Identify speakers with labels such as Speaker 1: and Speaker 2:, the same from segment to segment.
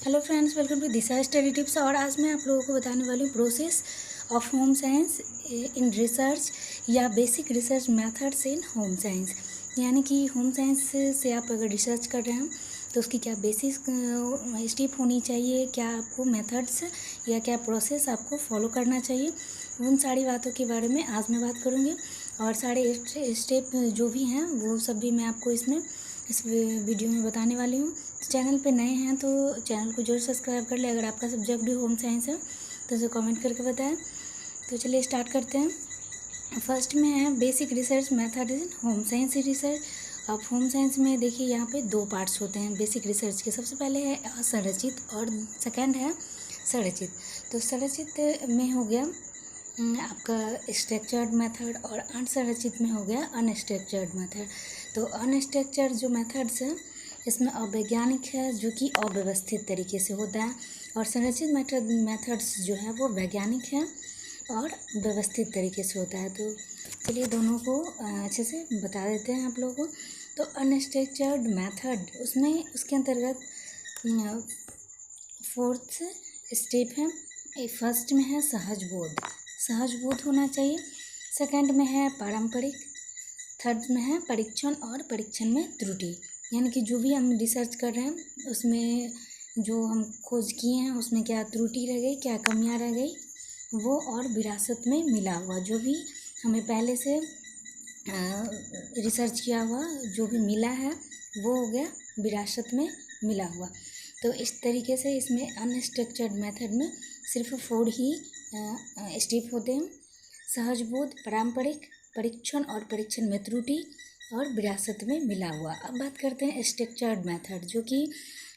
Speaker 1: Hello friends, welcome to Disha study tips. और आज मैं आप लोगों को बताने वाली हूँ process of home science in research या basic research methods in home science. यानी कि होम साइंस से आप अगर रिसर्च कर रहे हैं तो उसकी क्या बेसिक स्टेप होनी चाहिए, क्या आपको मेथड्स या क्या प्रोसेस आपको फॉलो करना चाहिए, उन सारी बातों के बारे में आज मैं बात करूँगी। और सारे स्टेप जो भी हैं वो सब भी मैं आपको इस वीडियो में बताने वाली हूँ। चैनल पे नए हैं तो चैनल को जरूर सब्सक्राइब कर ले। अगर आपका सब्जेक्ट भी होम साइंस है तो उसे कमेंट करके बताएं। तो चलिए स्टार्ट करते हैं। फर्स्ट में है basic research method in home science research. अब होम साइंस में देखिए यहाँ पे दो पार्ट्स होते हैं बेसिक रिसर्च के। सबसे पहले है असंरचित और सेकंड है संरचित। तो संरचित में हो गया आपका स्ट्रक्चर्ड मेथड और अनसंरचित में हो गया अनस्ट्रक्चर्ड मेथड। तो अनस्ट्रक्चर्ड जो मेथड्स हैं इसमें अवैज्ञानिक है, जो कि अव्यवस्थित तरीके से होता है। और संरचित मेथड्स जो है वो वैज्ञानिक है और व्यवस्थित तरीके से होता है। तो चलिए दोनों को अच्छे से बता देते हैं आप लोगों को। तो अनस्ट्रक्चर्ड मेथड उसमें उसके अंतर्गत फोर्थ स्टेप है। फर्स्ट में है सहज बोध होना चाहिए। सेकंड में है पारंपरिक। थर्ड में है परीक्षण और परीक्षण में त्रुटि। यानी कि जो भी हम रिसर्च कर रहे हैं उसमें जो हम खोज किए हैं उसमें क्या त्रुटि रह गई, क्या कमियां रह गई वो, और विरासत में मिला हुआ जो भी हमें पहले से रिसर्च किया हुआ जो भी मिला है वो हो गया विरासत में मिला हुआ। तो इस तरीके से इसमें अनस्ट्रक्चर्ड मेथड में सिर्फ 4 ही स्टेप होते हैं: सहज बोध, पारंपरिक, परीक्षण और परीक्षण में त्रुटि और विरासत में मिला हुआ। अब बात करते हैं स्ट्रक्चर्ड मेथड, जो कि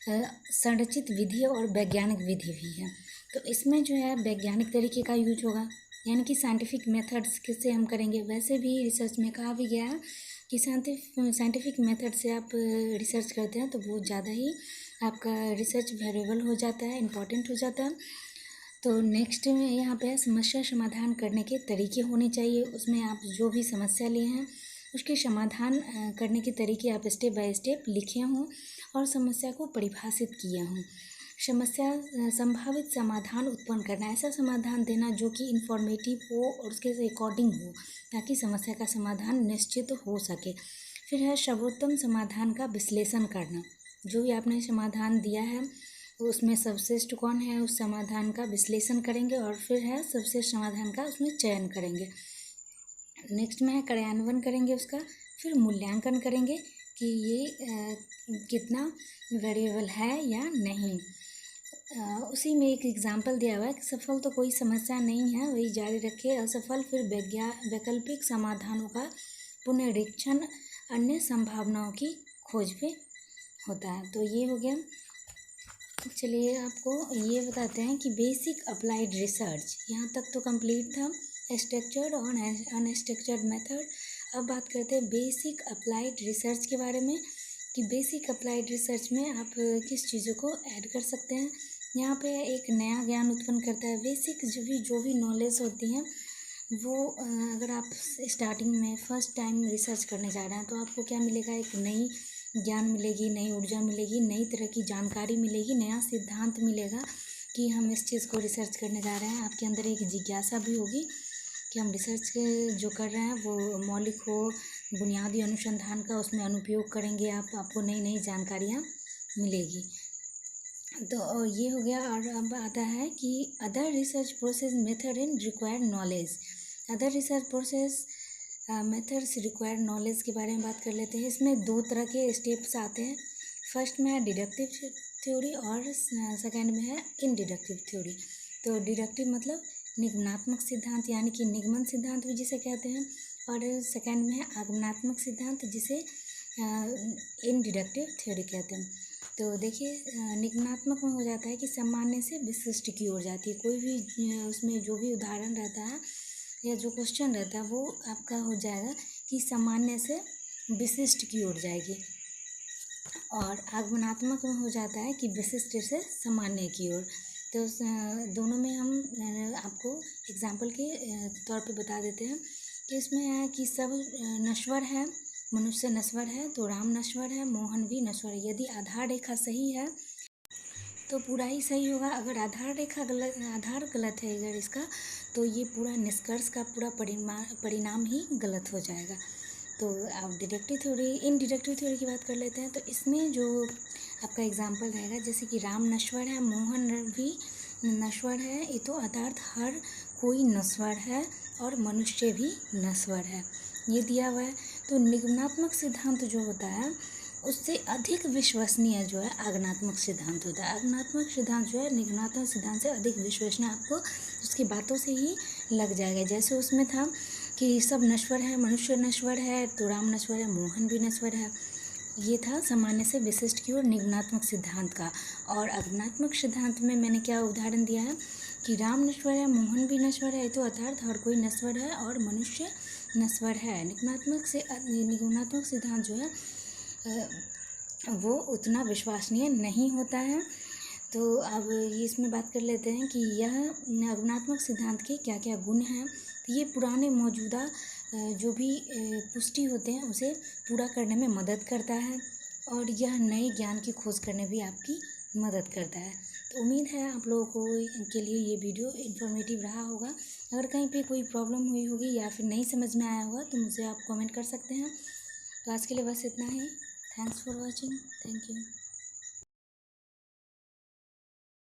Speaker 1: संरचित विधि और वैज्ञानिक विधि भी है। तो इसमें जो है वैज्ञानिक तरीके का यूज होगा, यानी कि साइंटिफिक मेथड्स किससे हम करेंगे। वैसे भी रिसर्च में कहा भी गया है कि साइंटिफिक मेथड से आप रिसर्च करते हैं तो बहुत ज़्यादा ही आपका रिसर्च वैल्यूएबल हो जाता है, इम्पॉर्टेंट हो जाता है। तो नेक्स्ट में यहाँ पे समस्या समाधान करने के तरीके होने चाहिए। उसमें आप जो भी समस्या लिए हैं उसके समाधान करने के तरीके आप स्टेप बाय स्टेप लिखे हों और समस्या को परिभाषित किए हों। समस्या संभावित समाधान उत्पन्न करना, ऐसा समाधान देना जो कि इंफॉर्मेटिव हो और उसके अकॉर्डिंग हो, ताकि समस्या का समाधान निश्चित हो सके। फिर है सर्वोत्तम समाधान का विश्लेषण करना, जो भी आपने समाधान दिया है उसमें सर्वश्रेष्ठ कौन है उस समाधान का विश्लेषण करेंगे और फिर है सर्वश्रेष्ठ समाधान का उसमें चयन करेंगे। नेक्स्ट में है कार्यान्वयन करेंगे उसका, फिर मूल्यांकन करेंगे कि ये कितना वेरिएबल है या नहीं। उसी में एक एग्जाम्पल दिया हुआ है कि सफल तो कोई समस्या नहीं है, वही जारी रखे। असफल फिर वैकल्पिक समाधानों का पुनरीक्षण अन्य संभावनाओं की खोज पे होता है। तो ये हो गया। चलिए आपको ये बताते हैं कि बेसिक अप्लाइड रिसर्च, यहाँ तक तो कंप्लीट था स्ट्रक्चर्ड और अनस्ट्रक्चर्ड मेथड। अब बात करते हैं बेसिक अप्लाइड रिसर्च के बारे में कि बेसिक अप्लाइड रिसर्च में आप किस चीज़ों को ऐड कर सकते हैं। यहाँ पे एक नया ज्ञान उत्पन्न करता है। बेसिक जो भी नॉलेज होती हैं वो अगर आप स्टार्टिंग में फर्स्ट टाइम रिसर्च करने जा रहे हैं तो आपको क्या मिलेगा, एक नई ज्ञान मिलेगी, नई ऊर्जा मिलेगी, नई तरह की जानकारी मिलेगी, नया सिद्धांत मिलेगा कि हम इस चीज़ को रिसर्च करने जा रहे हैं। आपके अंदर एक जिज्ञासा भी होगी कि हम रिसर्च जो कर रहे हैं वो मौलिक हो, बुनियादी अनुसंधान का उसमें अनुप्रयोग करेंगे आपको नई नई जानकारियाँ मिलेगी। तो ये हो गया। और अब आता है कि other research process method in required knowledge. Other research process methods required knowledge के बारे में बात कर लेते हैं। इसमें 2 तरह के स्टेप्स आते हैं। फर्स्ट में है डिडक्टिव थ्योरी और सेकेंड में है इनडिडक्टिव थ्योरी। तो डिडक्टिव मतलब निगमनात्मक सिद्धांत, यानी कि निगमन सिद्धांत भी जिसे कहते हैं, और सेकेंड में है आगमनात्मक सिद्धांत जिसे इनडिडक्टिव थ्योरी कहते हैं। तो देखिए निगमनात्मक में हो जाता है कि सामान्य से विशिष्ट की ओर जाती है। कोई भी उसमें जो भी उदाहरण रहता है या जो क्वेश्चन रहता है वो आपका हो जाएगा कि सामान्य से विशिष्ट की ओर जाएगी। और आगमनात्मक में हो जाता है कि विशिष्ट से सामान्य की ओर। तो दोनों में हम आपको एग्जाम्पल के तौर पे बता देते हैं कि इसमें है कि सब नश्वर है, मनुष्य नश्वर है तो राम नश्वर है, मोहन भी नश्वर है। यदि आधार रेखा सही है तो पूरा ही सही होगा। अगर आधार गलत है अगर इसका, तो ये पूरा निष्कर्ष का पूरा परिणाम ही गलत हो जाएगा। तो अब इन डिडक्टिव थ्योरी की बात कर लेते हैं। तो इसमें जो आपका एग्जाम्पल रहेगा, जैसे कि राम नश्वर है, मोहन भी नश्वर है, ये तो अर्थात हर कोई नश्वर है और मनुष्य भी नश्वर है, ये दिया हुआ है। तो निगमनात्मक सिद्धांत जो होता है उससे अधिक विश्वसनीय जो है आगमनात्मक सिद्धांत होता है। आगमनात्मक सिद्धांत जो है निगमनात्मक सिद्धांत से अधिक विश्वसनीय आपको उसकी बातों से ही लग जाएगा। जैसे उसमें था कि सब नश्वर है, मनुष्य नश्वर है, तो राम नश्वर है, मोहन भी नश्वर है। ये था सामान्य से विशिष्ट की ओर निगमनात्मक सिद्धांत का। और आगमनात्मक सिद्धांत में मैंने क्या उदाहरण दिया है कि राम नश्वर है, मोहन भी नश्वर है, तो अर्थात हर कोई नश्वर है और मनुष्य नश्वर है। निगमनात्मक सिद्धांत जो है वो उतना विश्वसनीय नहीं होता है। तो अब ये इसमें बात कर लेते हैं कि यह आगमनात्मक सिद्धांत के क्या क्या गुण हैं। तो ये पुराने मौजूदा जो भी पुष्टि होते हैं उसे पूरा करने में मदद करता है और यह नए ज्ञान की खोज करने भी आपकी मदद करता है। तो उम्मीद है आप लोगों को के लिए ये वीडियो इन्फॉर्मेटिव रहा होगा। अगर कहीं पे कोई प्रॉब्लम हुई होगी या फिर नहीं समझ में आया होगा तो मुझे आप कमेंट कर सकते हैं। तो आज के लिए बस इतना ही। Thanks for watching. Thank you.